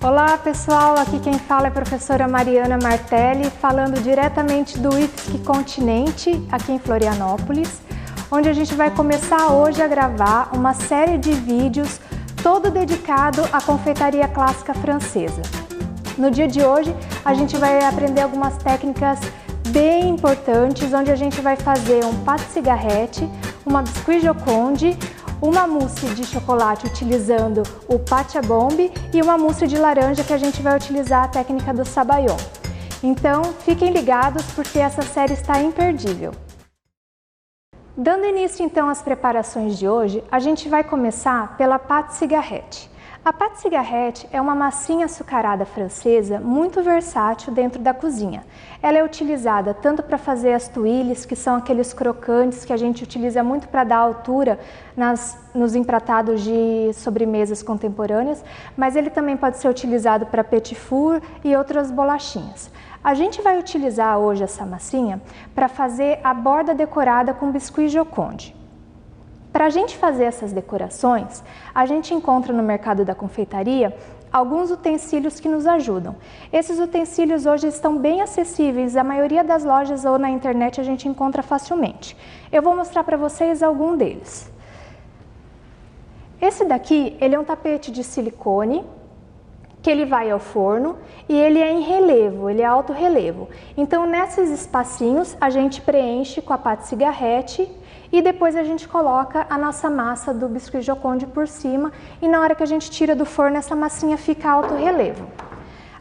Olá pessoal, aqui quem fala é a professora Mariana Martelli, falando diretamente do IFSC Continente, aqui em Florianópolis, onde a gente vai começar hoje a gravar uma série de vídeos todo dedicado à confeitaria clássica francesa. No dia de hoje a gente vai aprender algumas técnicas bem importantes, onde a gente vai fazer um pâte cigarrette, uma biscuit joconde, uma mousse de chocolate utilizando o pâte à bombe e uma mousse de laranja que a gente vai utilizar a técnica do sabayon. Então fiquem ligados porque essa série está imperdível. Dando início então às preparações de hoje, a gente vai começar pela pâte cigarrette. A pâte cigarrette é uma massinha açucarada francesa muito versátil dentro da cozinha. Ela é utilizada tanto para fazer as tuiles, que são aqueles crocantes que a gente utiliza muito para dar altura nos empratados de sobremesas contemporâneas, mas ele também pode ser utilizado para petit four e outras bolachinhas. A gente vai utilizar hoje essa massinha para fazer a borda decorada com biscuit joconde. Para a gente fazer essas decorações, a gente encontra no mercado da confeitaria alguns utensílios que nos ajudam. Esses utensílios hoje estão bem acessíveis, a maioria das lojas ou na internet a gente encontra facilmente. Eu vou mostrar para vocês algum deles. Esse daqui, ele é um tapete de silicone, que ele vai ao forno e ele é em relevo, ele é alto relevo. Então nesses espacinhos a gente preenche com a pâte cigarrette e depois a gente coloca a nossa massa do biscuit joconde por cima e na hora que a gente tira do forno essa massinha fica alto relevo.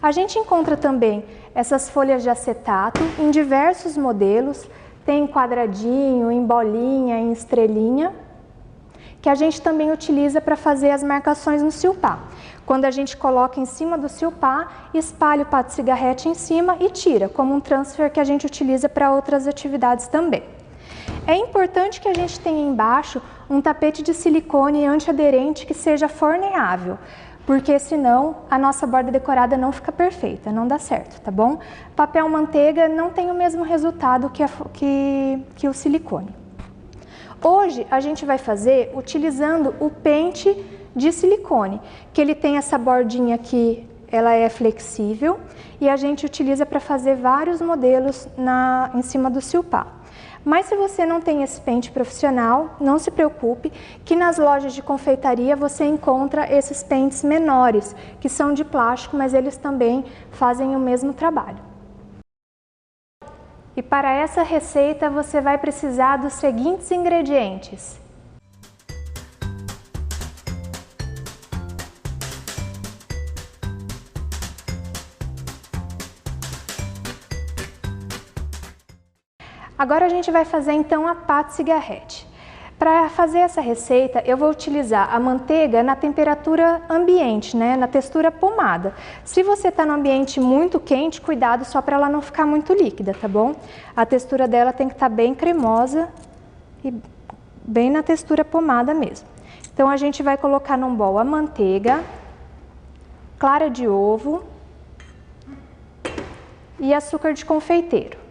A gente encontra também essas folhas de acetato em diversos modelos, tem em quadradinho, em bolinha, em estrelinha, que a gente também utiliza para fazer as marcações no silpá. Quando a gente coloca em cima do silpá, espalha o pâte cigarrette em cima e tira, como um transfer que a gente utiliza para outras atividades também. É importante que a gente tenha embaixo um tapete de silicone antiaderente que seja forneável, porque senão a nossa borda decorada não fica perfeita, não dá certo, tá bom? Papel manteiga não tem o mesmo resultado que o silicone. Hoje a gente vai fazer utilizando o pente de silicone, que ele tem essa bordinha aqui, ela é flexível e a gente utiliza para fazer vários modelos em cima do silpá. Mas se você não tem esse pente profissional, não se preocupe, que nas lojas de confeitaria você encontra esses pentes menores, que são de plástico, mas eles também fazem o mesmo trabalho. E para essa receita você vai precisar dos seguintes ingredientes. Agora a gente vai fazer então a pâte cigarrette. Para fazer essa receita eu vou utilizar a manteiga na temperatura ambiente, na textura pomada. Se você está no ambiente muito quente, cuidado só para ela não ficar muito líquida, tá bom? A textura dela tem que estar bem cremosa e bem na textura pomada mesmo. Então a gente vai colocar num bol a manteiga, clara de ovo e açúcar de confeiteiro.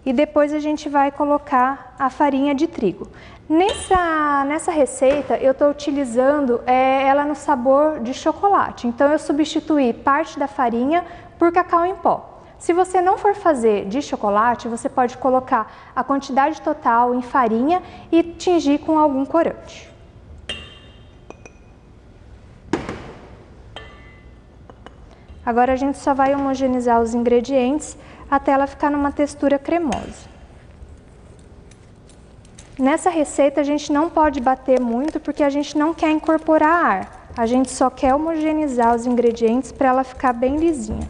E depois a gente vai colocar a farinha de trigo. Nessa receita eu estou utilizando ela no sabor de chocolate, então eu substituí parte da farinha por cacau em pó. Se você não for fazer de chocolate, você pode colocar a quantidade total em farinha e tingir com algum corante. Agora a gente só vai homogeneizar os ingredientes até ela ficar numa textura cremosa. Nessa receita a gente não pode bater muito porque a gente não quer incorporar ar. A gente só quer homogeneizar os ingredientes para ela ficar bem lisinha.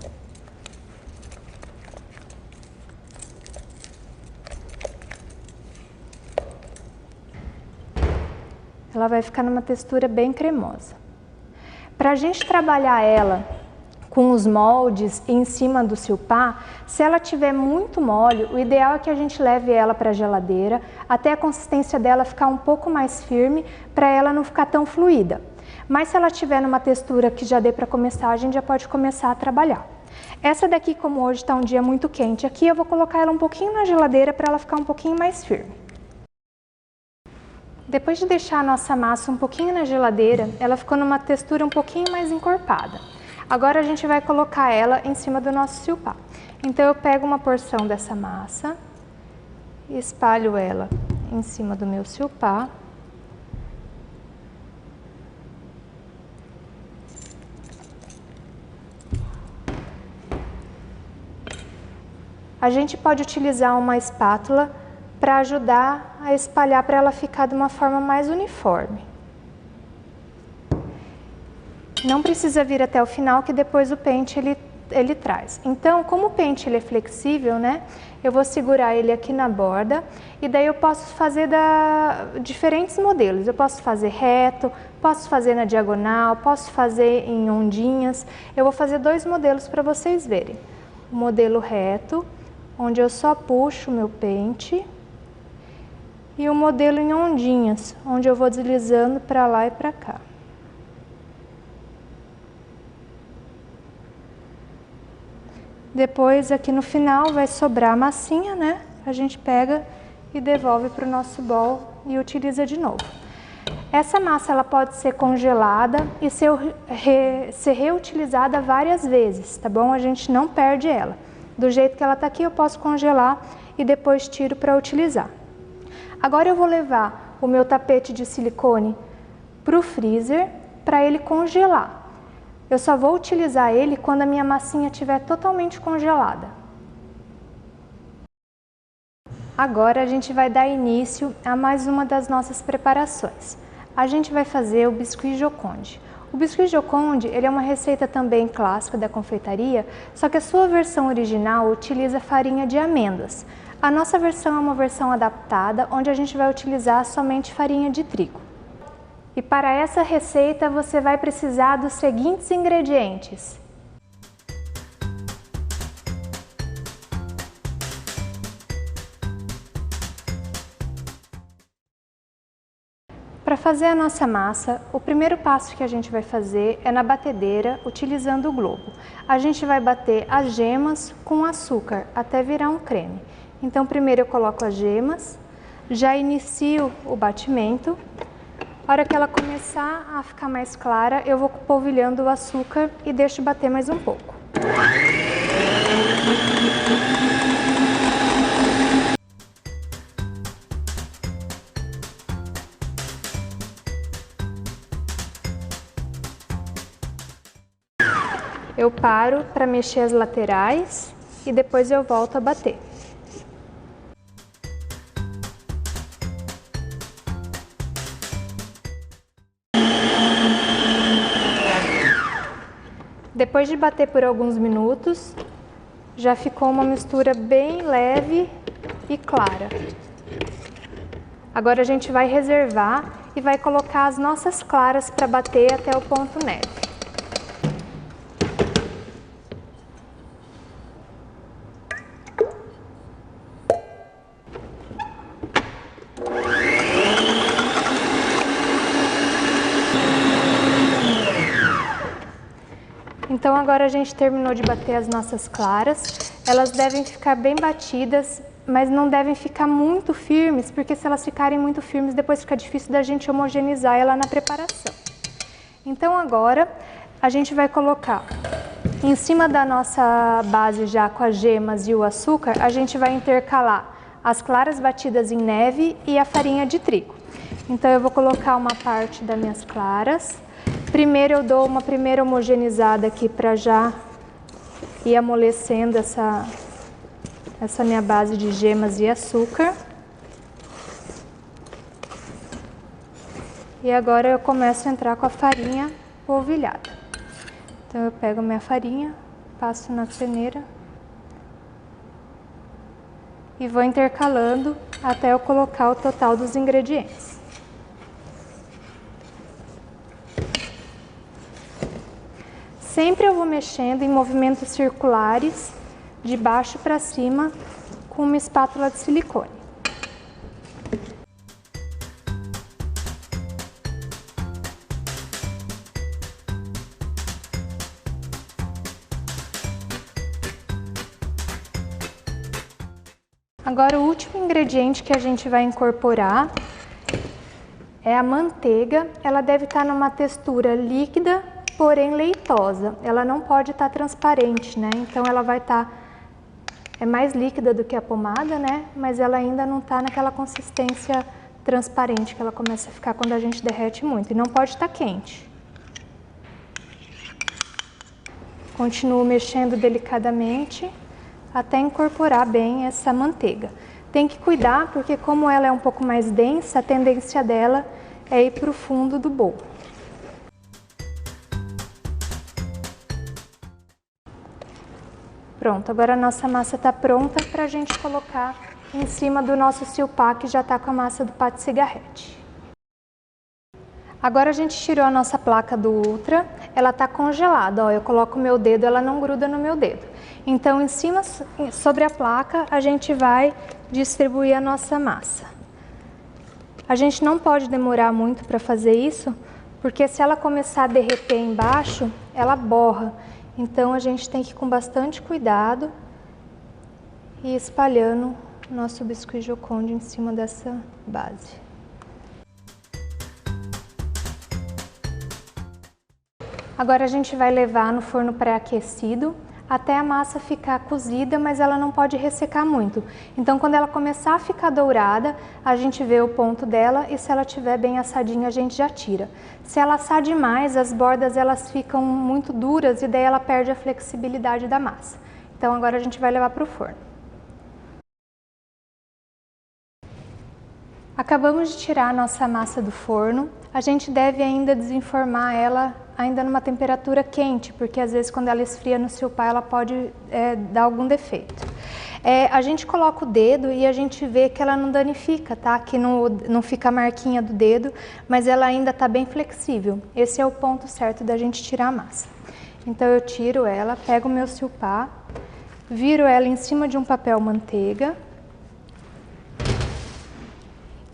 Ela vai ficar numa textura bem cremosa. Para a gente trabalhar ela com os moldes em cima do silpá, se ela tiver muito mole, o ideal é que a gente leve ela para a geladeira até a consistência dela ficar um pouco mais firme para ela não ficar tão fluida. Mas se ela tiver numa textura que já dê para começar, a gente já pode começar a trabalhar. Essa daqui, como hoje está um dia muito quente aqui, eu vou colocar ela um pouquinho na geladeira para ela ficar um pouquinho mais firme. Depois de deixar a nossa massa um pouquinho na geladeira, ela ficou numa textura um pouquinho mais encorpada. Agora a gente vai colocar ela em cima do nosso silpá. Então eu pego uma porção dessa massa, espalho ela em cima do meu silpá. A gente pode utilizar uma espátula para ajudar a espalhar, para ela ficar de uma forma mais uniforme. Não precisa vir até o final, que depois o pente ele traz. Então, como o pente ele é flexível, né? Eu vou segurar ele aqui na borda e daí eu posso fazer diferentes modelos. Eu posso fazer reto, posso fazer na diagonal, posso fazer em ondinhas. Eu vou fazer dois modelos para vocês verem. O modelo reto, onde eu só puxo o meu pente, e o modelo em ondinhas, onde eu vou deslizando para lá e para cá. Depois, aqui no final, vai sobrar a massinha, né? A gente pega e devolve para o nosso bol e utiliza de novo. Essa massa ela pode ser congelada e ser reutilizada várias vezes, tá bom? A gente não perde ela. Do jeito que ela tá aqui, eu posso congelar e depois tiro para utilizar. Agora eu vou levar o meu tapete de silicone para o freezer para ele congelar. Eu só vou utilizar ele quando a minha massinha estiver totalmente congelada. Agora a gente vai dar início a mais uma das nossas preparações. A gente vai fazer o biscuit Joconde. O biscuit Joconde, ele é uma receita também clássica da confeitaria, só que a sua versão original utiliza farinha de amêndoas. A nossa versão é uma versão adaptada, onde a gente vai utilizar somente farinha de trigo. E para essa receita você vai precisar dos seguintes ingredientes. Para fazer a nossa massa, o primeiro passo que a gente vai fazer é na batedeira, utilizando o globo. A gente vai bater as gemas com açúcar até virar um creme. Então primeiro eu coloco as gemas, já inicio o batimento. A hora que ela começar a ficar mais clara, eu vou polvilhando o açúcar e deixo bater mais um pouco. Eu paro para mexer as laterais e depois eu volto a bater. Depois de bater por alguns minutos, já ficou uma mistura bem leve e clara. Agora a gente vai reservar e vai colocar as nossas claras para bater até o ponto neve. Então agora a gente terminou de bater as nossas claras. Elas devem ficar bem batidas, mas não devem ficar muito firmes, porque se elas ficarem muito firmes, depois fica difícil da gente homogeneizar ela na preparação. Então agora a gente vai colocar em cima da nossa base já com as gemas e o açúcar, a gente vai intercalar as claras batidas em neve e a farinha de trigo. Então eu vou colocar uma parte das minhas claras. Primeiro eu dou uma primeira homogeneizada aqui para já ir amolecendo essa minha base de gemas e açúcar. E agora eu começo a entrar com a farinha polvilhada. Então eu pego a minha farinha, passo na peneira e vou intercalando até eu colocar o total dos ingredientes. Sempre eu vou mexendo em movimentos circulares, de baixo para cima, com uma espátula de silicone. Agora o último ingrediente que a gente vai incorporar é a manteiga. Ela deve estar numa textura líquida, porém leitosa. Ela não pode estar transparente, né? Então ela vai estar mais líquida do que a pomada, né? Mas ela ainda não está naquela consistência transparente que ela começa a ficar quando a gente derrete muito. E não pode estar quente. Continuo mexendo delicadamente até incorporar bem essa manteiga. Tem que cuidar porque como ela é um pouco mais densa, a tendência dela é ir para o fundo do bowl. Pronto, agora a nossa massa está pronta para a gente colocar em cima do nosso silpá que já está com a massa do pate cigarrete. Agora a gente tirou a nossa placa do Ultra, ela está congelada, ó, eu coloco o meu dedo, ela não gruda no meu dedo. Então em cima, sobre a placa, a gente vai distribuir a nossa massa. A gente não pode demorar muito para fazer isso, porque se ela começar a derreter embaixo, ela borra. Então a gente tem que ir com bastante cuidado e espalhando o nosso biscuit Joconde em cima dessa base. Agora a gente vai levar no forno pré-aquecido até a massa ficar cozida, mas ela não pode ressecar muito. Então quando ela começar a ficar dourada, a gente vê o ponto dela e se ela estiver bem assadinha a gente já tira. Se ela assar demais, as bordas elas ficam muito duras e daí ela perde a flexibilidade da massa. Então agora a gente vai levar para o forno. Acabamos de tirar a nossa massa do forno. A gente deve ainda desenformar ela ainda numa temperatura quente, porque às vezes quando ela esfria no silpá ela pode dar algum defeito. A gente coloca o dedo e a gente vê que ela não danifica, tá? Que não fica a marquinha do dedo, mas ela ainda está bem flexível. Esse é o ponto certo da gente tirar a massa. Então eu tiro ela, pego o meu silpá, viro ela em cima de um papel manteiga.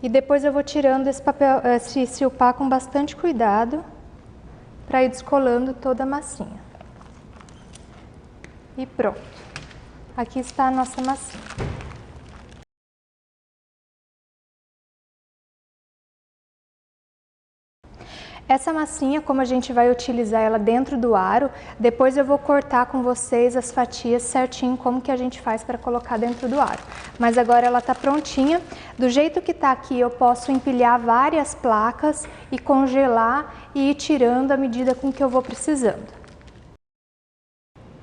E depois eu vou tirando esse silpá com bastante cuidado para ir descolando toda a massinha. E pronto. Aqui está a nossa massinha. Essa massinha, como a gente vai utilizar ela dentro do aro, depois eu vou cortar com vocês as fatias certinho como que a gente faz para colocar dentro do aro. Mas agora ela está prontinha. Do jeito que está aqui, eu posso empilhar várias placas e congelar e ir tirando à medida com que eu vou precisando.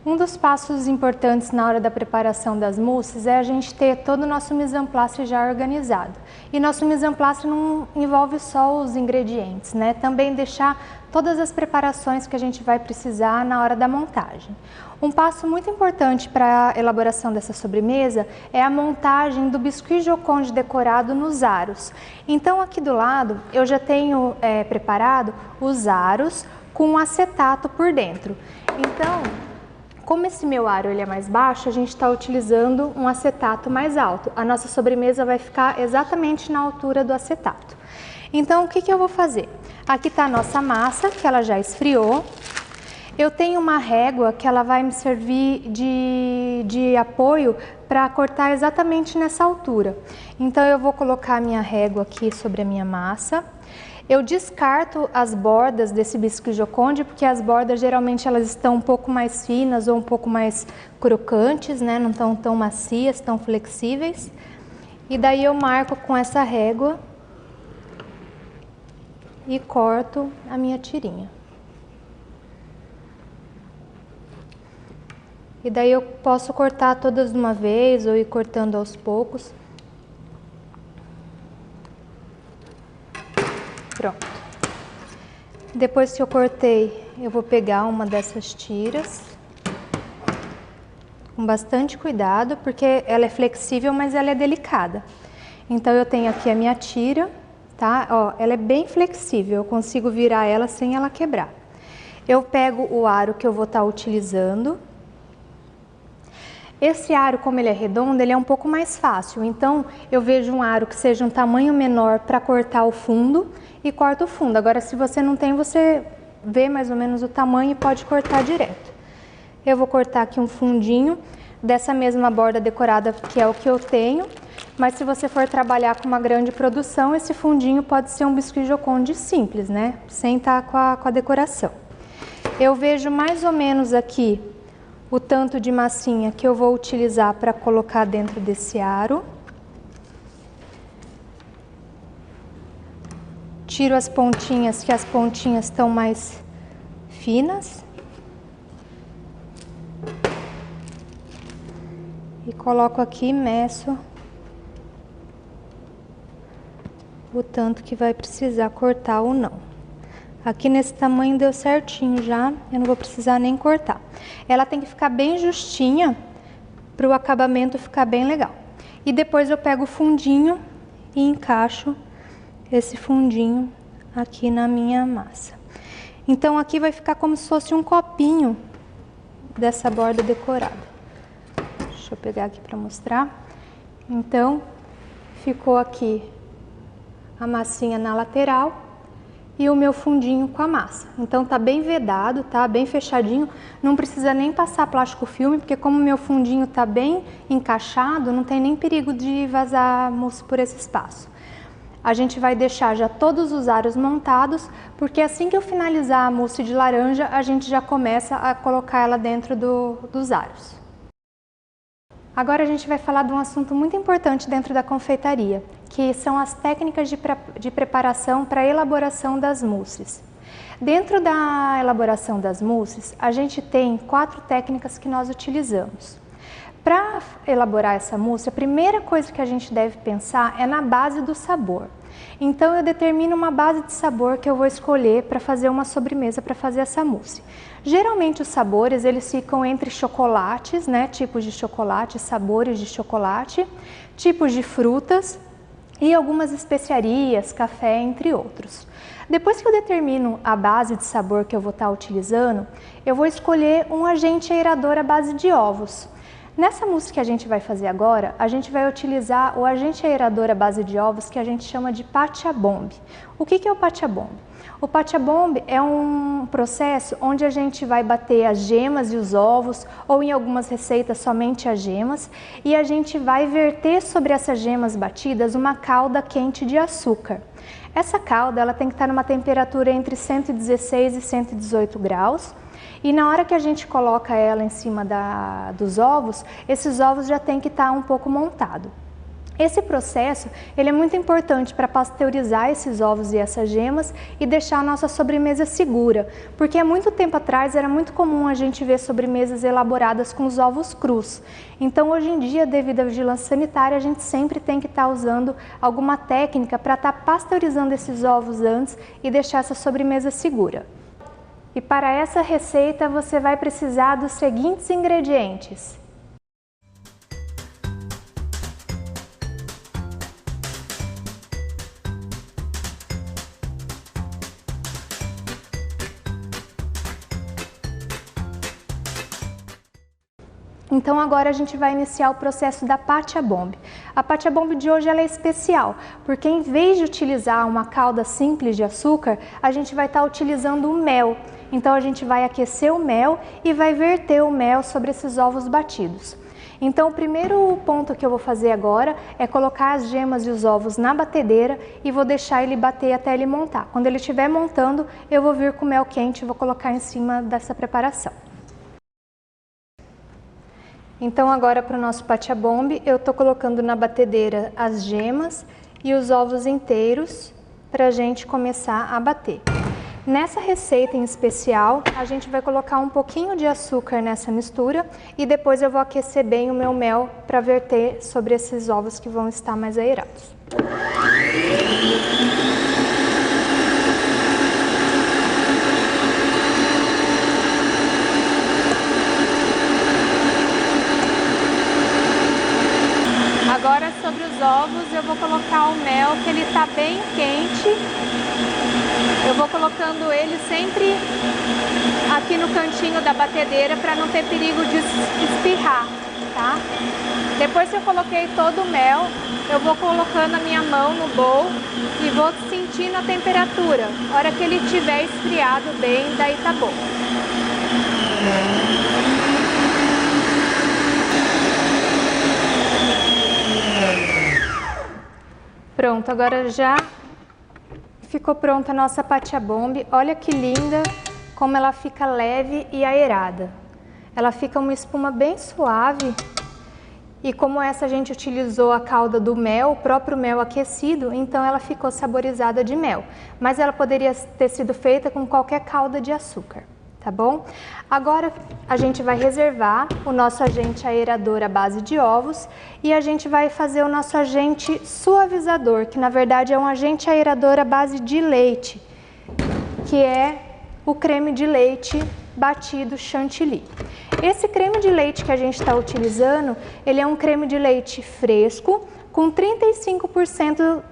Um dos passos importantes na hora da preparação das mousses é a gente ter todo o nosso mise en place já organizado. E nosso mise en place não envolve só os ingredientes, né? Também deixar todas as preparações que a gente vai precisar na hora da montagem. Um passo muito importante para a elaboração dessa sobremesa é a montagem do biscuit Joconde decorado nos aros. Então aqui do lado eu já tenho preparado os aros com acetato por dentro. Então, como esse meu aro ele é mais baixo, a gente está utilizando um acetato mais alto. A nossa sobremesa vai ficar exatamente na altura do acetato. Então, o que eu vou fazer? Aqui está a nossa massa, que ela já esfriou. Eu tenho uma régua que ela vai me servir de apoio para cortar exatamente nessa altura. Então, eu vou colocar a minha régua aqui sobre a minha massa. Eu descarto as bordas desse biscuit Joconde, porque as bordas geralmente elas estão um pouco mais finas ou um pouco mais crocantes, né? Não estão tão macias, tão flexíveis. E daí eu marco com essa régua e corto a minha tirinha. E daí eu posso cortar todas de uma vez ou ir cortando aos poucos. Pronto. Depois que eu cortei, eu vou pegar uma dessas tiras com bastante cuidado, porque ela é flexível, mas ela é delicada. Então eu tenho aqui a minha tira, tá? Ó, ela é bem flexível, eu consigo virar ela sem ela quebrar. Eu pego o aro que eu vou estar utilizando. Esse aro, como ele é redondo, ele é um pouco mais fácil, então eu vejo um aro que seja um tamanho menor para cortar o fundo e corto o fundo. Agora, se você não tem, você vê mais ou menos o tamanho e pode cortar direto. Eu vou cortar aqui um fundinho dessa mesma borda decorada, que é o que eu tenho. Mas se você for trabalhar com uma grande produção, esse fundinho pode ser um biscuit Joconde simples, né? Sem estar com a decoração. Eu vejo mais ou menos aqui o tanto de massinha que eu vou utilizar para colocar dentro desse aro. Tiro as pontinhas, que as pontinhas estão mais finas. E coloco aqui e meço o tanto que vai precisar cortar ou não. Aqui nesse tamanho deu certinho já, eu não vou precisar nem cortar. Ela tem que ficar bem justinha para o acabamento ficar bem legal. E depois eu pego o fundinho e encaixo esse fundinho aqui na minha massa. Então aqui vai ficar como se fosse um copinho dessa borda decorada. Deixa eu pegar aqui para mostrar. Então, ficou aqui a massinha na lateral e o meu fundinho com a massa. Então tá bem vedado, tá bem fechadinho, não precisa nem passar plástico filme, porque como o meu fundinho tá bem encaixado, não tem nem perigo de vazar mousse por esse espaço. A gente vai deixar já todos os aros montados, porque assim que eu finalizar a mousse de laranja, a gente já começa a colocar ela dentro dos aros. Agora a gente vai falar de um assunto muito importante dentro da confeitaria, que são as técnicas de preparação para a elaboração das mousses. Dentro da elaboração das mousses, a gente tem 4 técnicas que nós utilizamos. Para elaborar essa mousse, a primeira coisa que a gente deve pensar é na base do sabor. Então eu determino uma base de sabor que eu vou escolher para fazer uma sobremesa para fazer essa mousse. Geralmente os sabores eles ficam entre chocolates, né, tipos de chocolate, sabores de chocolate, tipos de frutas e algumas especiarias, café, entre outros. Depois que eu determino a base de sabor que eu vou estar utilizando, eu vou escolher um agente aerador à base de ovos. Nessa mousse que a gente vai fazer agora, a gente vai utilizar o agente aerador à base de ovos que a gente chama de Pachabomb. O que é o Pachabomb? O Pachabomb é um processo onde a gente vai bater as gemas e os ovos, ou em algumas receitas somente as gemas, e a gente vai verter sobre essas gemas batidas uma calda quente de açúcar. Essa calda ela tem que estar numa temperatura entre 116 e 118 graus. E na hora que a gente coloca ela em cima dos ovos, esses ovos já tem que estar um pouco montado. Esse processo ele é muito importante para pasteurizar esses ovos e essas gemas e deixar a nossa sobremesa segura, porque há muito tempo atrás era muito comum a gente ver sobremesas elaboradas com os ovos crus. Então hoje em dia, devido à vigilância sanitária, a gente sempre tem que estar usando alguma técnica para estar pasteurizando esses ovos antes e deixar essa sobremesa segura. E para essa receita você vai precisar dos seguintes ingredientes. Então agora a gente vai iniciar o processo da Pachabomb. A Pachabomb de hoje ela é especial, porque em vez de utilizar uma calda simples de açúcar, a gente vai estar utilizando o mel. Então a gente vai aquecer o mel e vai verter o mel sobre esses ovos batidos. Então o primeiro ponto que eu vou fazer agora é colocar as gemas e os ovos na batedeira e vou deixar ele bater até ele montar. Quando ele estiver montando, eu vou vir com o mel quente e vou colocar em cima dessa preparação. Então agora para o nosso Pachabomb, eu estou colocando na batedeira as gemas e os ovos inteiros para a gente começar a bater. Nessa receita em especial, a gente vai colocar um pouquinho de açúcar nessa mistura e depois eu vou aquecer bem o meu mel para verter sobre esses ovos que vão estar mais aerados. Agora sobre os ovos eu vou colocar o mel que ele está bem quente. Eu vou colocando ele sempre aqui no cantinho da batedeira para não ter perigo de espirrar, tá? Depois que eu coloquei todo o mel, eu vou colocando a minha mão no bowl e vou sentindo a temperatura. A hora que ele estiver esfriado bem, daí tá bom. Pronto, agora já ficou pronta a nossa Patia Bomb. Olha que linda como ela fica leve e aerada. Ela fica uma espuma bem suave. E como essa a gente utilizou a calda do mel, o próprio mel aquecido, então ela ficou saborizada de mel. Mas ela poderia ter sido feita com qualquer calda de açúcar, tá bom? Agora a gente vai reservar o nosso agente aerador à base de ovos e a gente vai fazer o nosso agente suavizador, que na verdade é um agente aerador à base de leite, que é o creme de leite batido chantilly. Esse creme de leite que a gente está utilizando, ele é um creme de leite fresco com 35%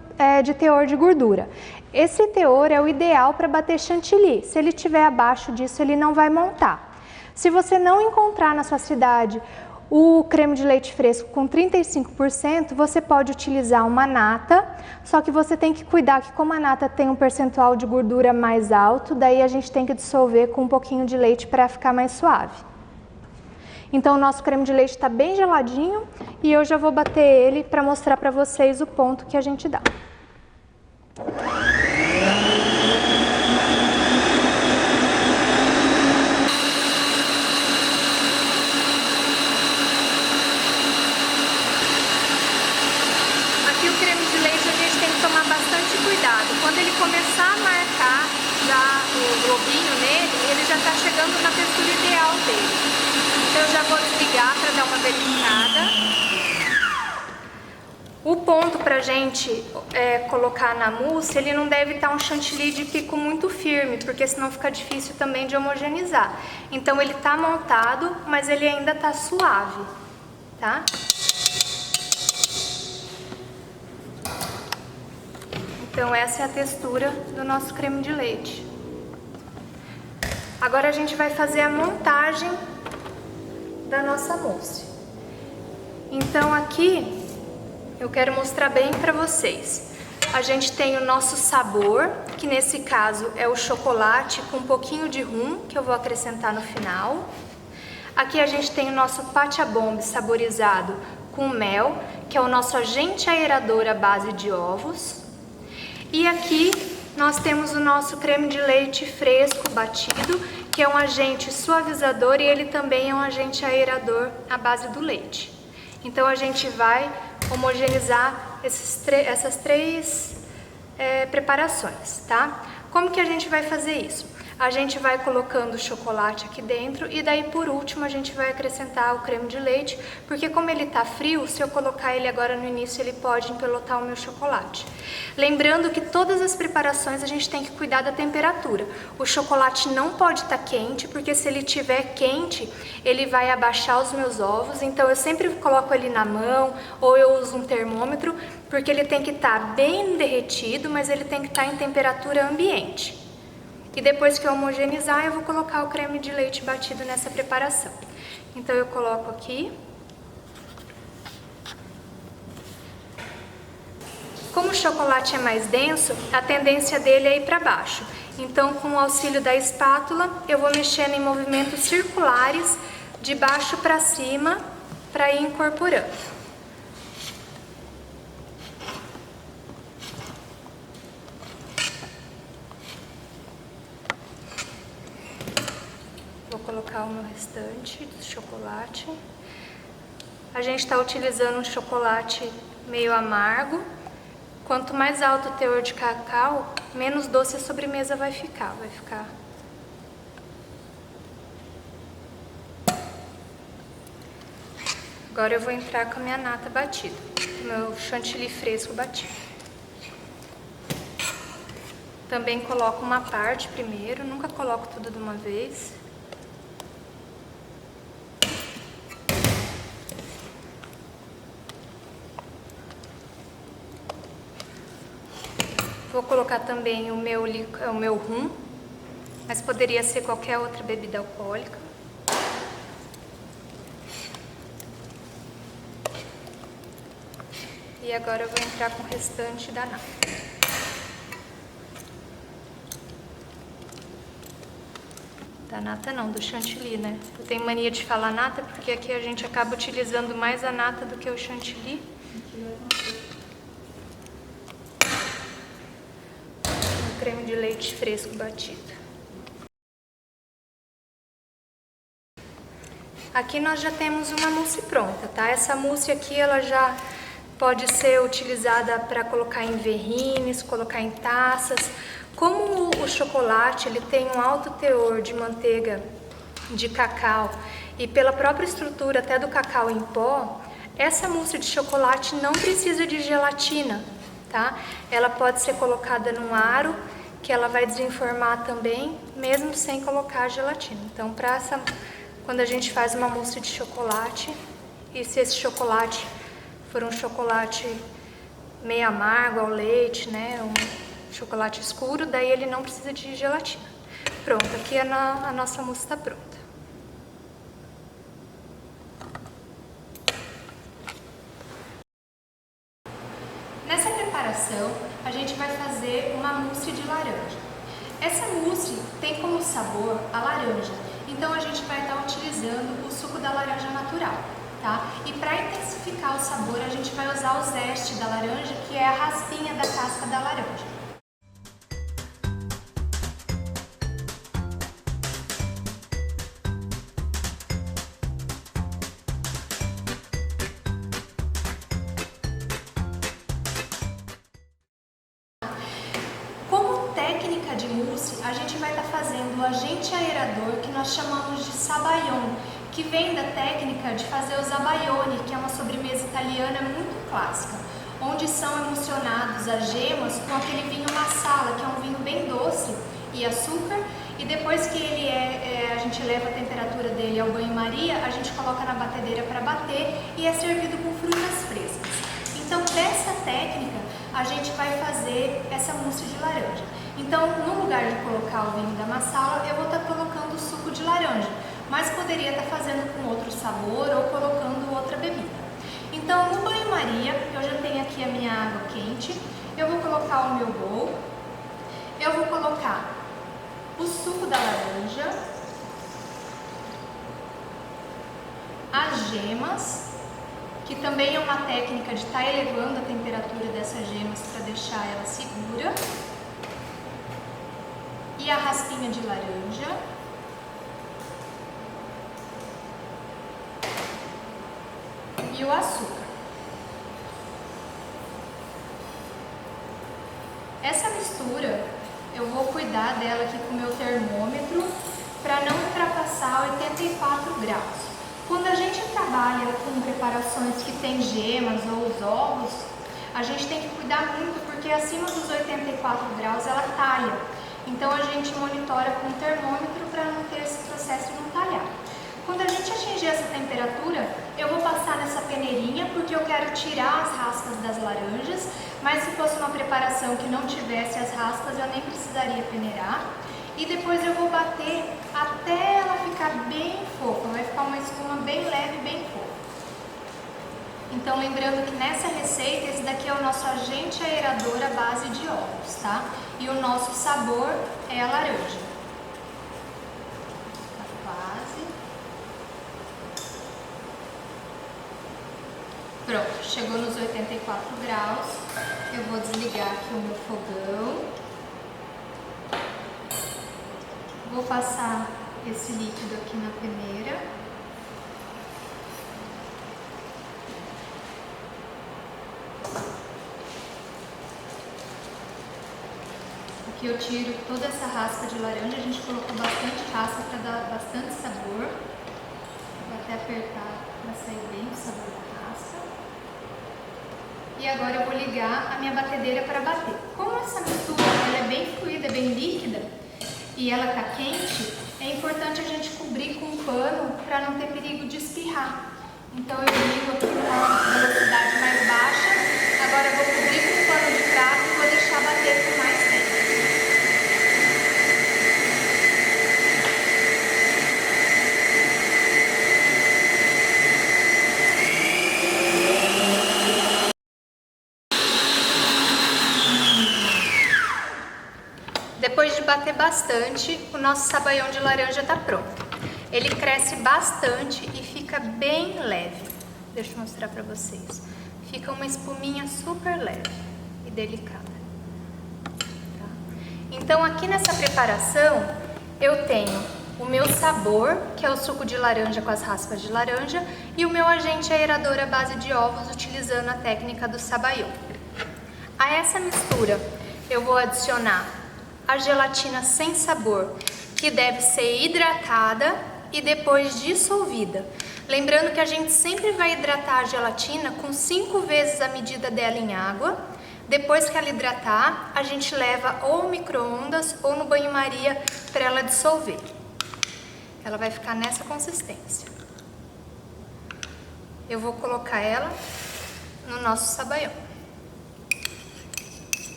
de teor de gordura. Esse teor é o ideal para bater chantilly. Se ele estiver abaixo disso, ele não vai montar. Se você não encontrar na sua cidade o creme de leite fresco com 35%, você pode utilizar uma nata, só que você tem que cuidar que como a nata tem um percentual de gordura mais alto, daí a gente tem que dissolver com um pouquinho de leite para ficar mais suave. Então o nosso creme de leite está bem geladinho e eu já vou bater ele para mostrar para vocês o ponto que a gente dá. Quando ele começar a marcar já o globinho nele, ele já está chegando na textura ideal dele. Então eu já vou desligar para dar uma verificada. O ponto para a gente colocar na mousse, ele não deve estar um chantilly de pico muito firme, porque senão fica difícil também de homogeneizar. Então ele está montado, mas ele ainda está suave, tá? Então essa é a textura do nosso creme de leite. Agora a gente vai fazer a montagem da nossa mousse. Então aqui eu quero mostrar bem para vocês. A gente tem o nosso sabor, que nesse caso é o chocolate com um pouquinho de rum, que eu vou acrescentar no final. Aqui a gente tem o nosso Patia Bomb saborizado com mel, que é o nosso agente aerador à base de ovos. E aqui nós temos o nosso creme de leite fresco batido, que é um agente suavizador e ele também é um agente aerador à base do leite. Então a gente vai homogeneizar essas três preparações, tá? Como que a gente vai fazer isso? A gente vai colocando o chocolate aqui dentro e daí por último a gente vai acrescentar o creme de leite, porque como ele tá frio, se eu colocar ele agora no início ele pode empelotar o meu chocolate. Lembrando que todas as preparações a gente tem que cuidar da temperatura. O chocolate não pode estar quente, porque se ele estiver quente, ele vai abaixar os meus ovos, então eu sempre coloco ele na mão ou eu uso um termômetro, porque ele tem que estar bem derretido, mas ele tem que estar em temperatura ambiente. E depois que eu homogeneizar, eu vou colocar o creme de leite batido nessa preparação. Então eu coloco aqui. Como o chocolate é mais denso, a tendência dele é ir para baixo. Então, com o auxílio da espátula, eu vou mexendo em movimentos circulares, de baixo para cima, para ir incorporando. Vou colocar o meu restante do chocolate. A gente está utilizando um chocolate meio amargo. Quanto mais alto o teor de cacau, menos doce a sobremesa vai ficar. Agora eu vou entrar com a minha nata batida, o meu chantilly fresco batido. Também coloco uma parte primeiro, nunca coloco tudo de uma vez. Vou colocar também o meu rum, mas poderia ser qualquer outra bebida alcoólica. E agora eu vou entrar com o restante da nata. Da nata não, do chantilly, né? Eu tenho mania de falar nata porque aqui a gente acaba utilizando mais a nata do que o chantilly. creme de leite fresco batido. Aqui nós já temos uma mousse pronta, tá? Essa mousse aqui, ela já pode ser utilizada para colocar em verrines, colocar em taças. Como o chocolate, ele tem um alto teor de manteiga de cacau e pela própria estrutura até do cacau em pó, essa mousse de chocolate não precisa de gelatina, tá? Ela pode ser colocada num aro, que ela vai desenformar também, mesmo sem colocar gelatina. Então, quando a gente faz uma mousse de chocolate, e se esse chocolate for um chocolate meio amargo ao leite, né, um chocolate escuro, daí ele não precisa de gelatina. Pronto, aqui a nossa mousse está pronta. Nessa preparação, a gente vai fazer uma mousse de laranja. Essa mousse tem como sabor a laranja, então a gente vai estar utilizando o suco da laranja natural, tá? E para intensificar o sabor, a gente vai usar o zeste da laranja, que é a raspinha da casca da laranja. Técnica de mousse, a gente vai estar fazendo o agente aerador que nós chamamos de sabayon, que vem da técnica de fazer o zabaione, que é uma sobremesa italiana muito clássica, onde são emulsionados as gemas com aquele vinho marsala, que é um vinho bem doce, e açúcar, e depois que a gente leva a temperatura dele ao banho-maria, a gente coloca na batedeira para bater e é servido com frutas frescas. Então, dessa técnica, a gente vai fazer essa mousse de laranja. Então, no lugar de colocar o vinho da marsala, eu vou estar colocando o suco de laranja, mas poderia estar fazendo com outro sabor ou colocando outra bebida. Então, no banho-maria, eu já tenho aqui a minha água quente, eu vou colocar o meu bowl, eu vou colocar o suco da laranja, as gemas, que também é uma técnica de estar elevando a temperatura dessas gemas para deixar ela segura, e a raspinha de laranja, e o açúcar. Essa mistura eu vou cuidar dela aqui com o meu termômetro para não ultrapassar 84 graus. Quando a gente trabalha com preparações que tem gemas ou os ovos, a gente tem que cuidar muito porque acima dos 84 graus ela talha. Então a gente monitora com o termômetro para não ter esse processo de não talhar. Quando a gente atingir essa temperatura, eu vou passar nessa peneirinha porque eu quero tirar as raspas das laranjas, mas se fosse uma preparação que não tivesse as raspas, eu nem precisaria peneirar. E depois eu vou bater até ela ficar bem fofa, vai ficar uma espuma bem leve, bem fofa. Então lembrando que nessa receita, esse daqui é o nosso agente aerador à base de ovos, tá? E o nosso sabor é a laranja. Tá quase. Pronto, chegou nos 84 graus. Eu vou desligar aqui o meu fogão. Vou passar esse líquido aqui na peneira. Aqui eu tiro toda essa raspa de laranja, a gente colocou bastante raspa para dar bastante sabor. Vou até apertar para sair bem o sabor da raspa. E agora eu vou ligar a minha batedeira para bater. Como essa mistura ela é bem fluida, bem líquida, e ela está quente, é importante a gente cobrir com um pano para não ter perigo de espirrar. Então eu ligo aqui numa velocidade mais baixa, agora eu vou cobrir com um pano de prato e vou deixar bater por mais tempo. Depois de bater bastante, o nosso sabayon de laranja está pronto. Ele cresce bastante e fica bem leve. Deixa eu mostrar para vocês. Fica uma espuminha super leve e delicada. Tá? Então aqui nessa preparação eu tenho o meu sabor, que é o suco de laranja com as raspas de laranja, e o meu agente aerador à base de ovos, utilizando a técnica do sabaiô. A essa mistura eu vou adicionar a gelatina sem sabor, que deve ser hidratada e depois dissolvida. Lembrando que a gente sempre vai hidratar a gelatina com 5 vezes a medida dela em água. Depois que ela hidratar, a gente leva ou no micro-ondas ou no banho-maria para ela dissolver. Ela vai ficar nessa consistência. Eu vou colocar ela no nosso sabaião.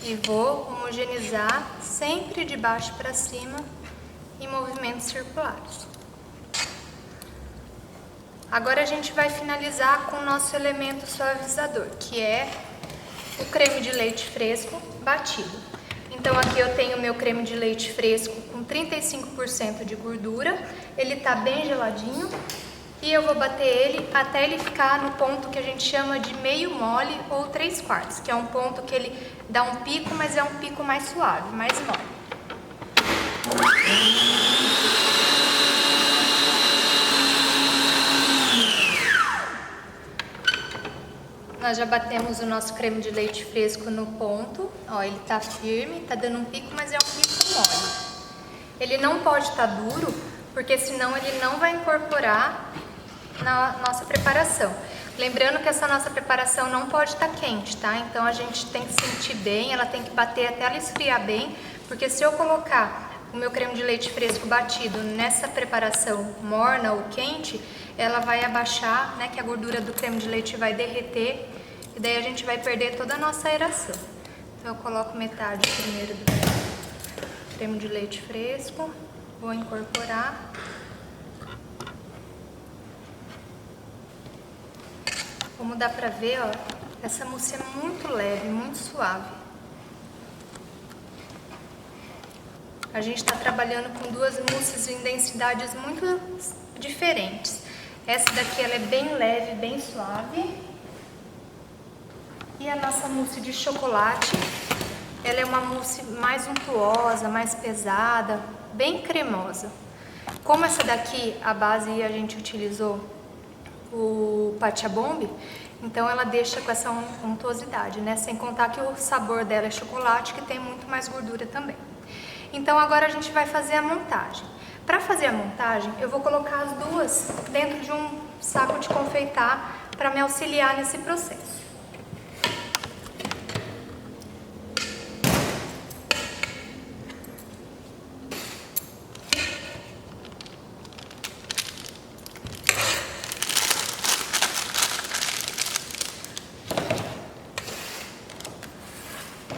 E vou homogeneizar sempre de baixo para cima em movimentos circulares. Agora a gente vai finalizar com o nosso elemento suavizador, que é o creme de leite fresco batido. Então aqui eu tenho o meu creme de leite fresco com 35% de gordura, ele tá bem geladinho e eu vou bater ele até ele ficar no ponto que a gente chama de meio mole ou 3/4, que é um ponto que ele dá um pico, mas é um pico mais suave, mais mole. Nós já batemos o nosso creme de leite fresco no ponto, ó, ele tá firme, tá dando um pico, mas é um pico mole. Ele não pode estar duro, porque senão ele não vai incorporar na nossa preparação. Lembrando que essa nossa preparação não pode estar quente, tá? Então a gente tem que sentir bem, ela tem que bater até ela esfriar bem, porque se eu colocar o meu creme de leite fresco batido nessa preparação morna ou quente, ela vai abaixar, né, que a gordura do creme de leite vai derreter e daí a gente vai perder toda a nossa aeração. Então eu coloco metade primeiro do creme de leite fresco, vou incorporar. Como dá pra ver, ó, essa mousse é muito leve, muito suave. A gente está trabalhando com duas mousses em densidades muito diferentes. Essa daqui ela é bem leve, bem suave. E a nossa mousse de chocolate, ela é uma mousse mais untuosa, mais pesada, bem cremosa. Como essa daqui, a base a gente utilizou o Pachabombi, então ela deixa com essa untuosidade, né? Sem contar que o sabor dela é chocolate, que tem muito mais gordura também. Então agora a gente vai fazer a montagem. Para fazer a montagem, eu vou colocar as duas dentro de um saco de confeitar para me auxiliar nesse processo.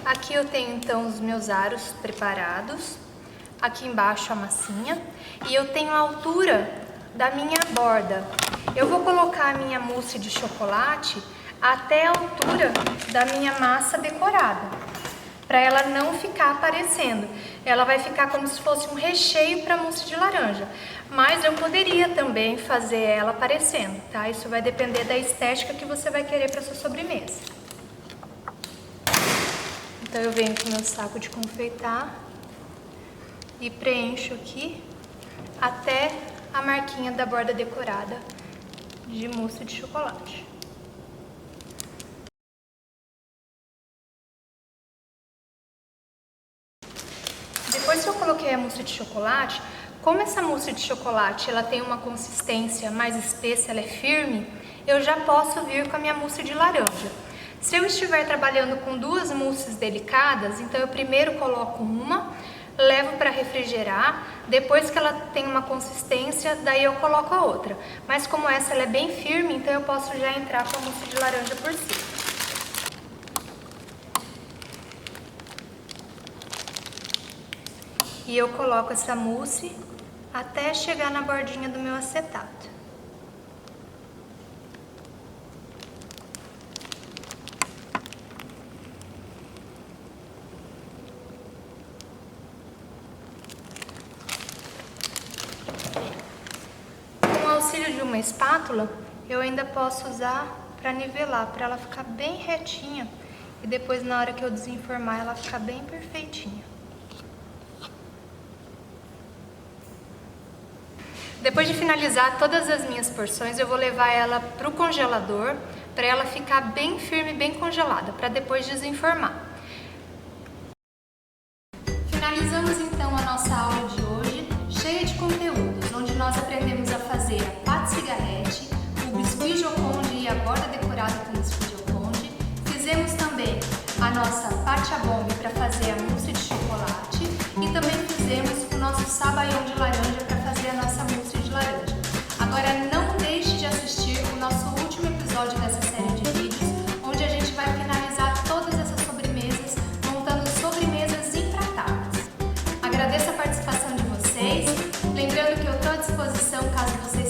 Aqui eu tenho então os meus aros preparados, aqui embaixo a massinha, e eu tenho a altura da minha borda. Eu vou colocar a minha mousse de chocolate até a altura da minha massa decorada, para ela não ficar aparecendo. Ela vai ficar como se fosse um recheio para mousse de laranja, mas eu poderia também fazer ela aparecendo, tá? Isso vai depender da estética que você vai querer para sua sobremesa. Então eu venho com o meu saco de confeitar e preencho aqui até a marquinha da borda decorada de mousse de chocolate. Depois que eu coloquei a mousse de chocolate, como essa mousse de chocolate ela tem uma consistência mais espessa, ela é firme, eu já posso vir com a minha mousse de laranja. Se eu estiver trabalhando com duas mousses delicadas, então eu primeiro coloco uma, levo para refrigerar, depois que ela tem uma consistência, daí eu coloco a outra. Mas como essa ela é bem firme, então eu posso já entrar com a mousse de laranja por cima. E eu coloco essa mousse até chegar na bordinha do meu acetato. Com o auxílio de uma espátula, eu ainda posso usar para nivelar, para ela ficar bem retinha e depois na hora que eu desenformar ela ficar bem perfeitinha. Depois de finalizar todas as minhas porções, eu vou levar ela para o congelador para ela ficar bem firme, bem congelada, para depois desenformar. Finalizamos então a nossa aula de hoje, cheia de conteúdos, onde nós aprendemos a fazer a pate cigarrete, o biscuit Joconde e a borda decorada com biscuit Joconde. Fizemos também a nossa pate à bombe para fazer a mousse de chocolate e também fizemos o nosso sabaião de laranja para fazer a nossa mousse de laranja. Agora não deixe de assistir o nosso último episódio dessa série de vídeos, onde a gente vai finalizar todas essas sobremesas, montando sobremesas impratáveis. Agradeço a participação de vocês, lembrando que eu estou à disposição caso vocês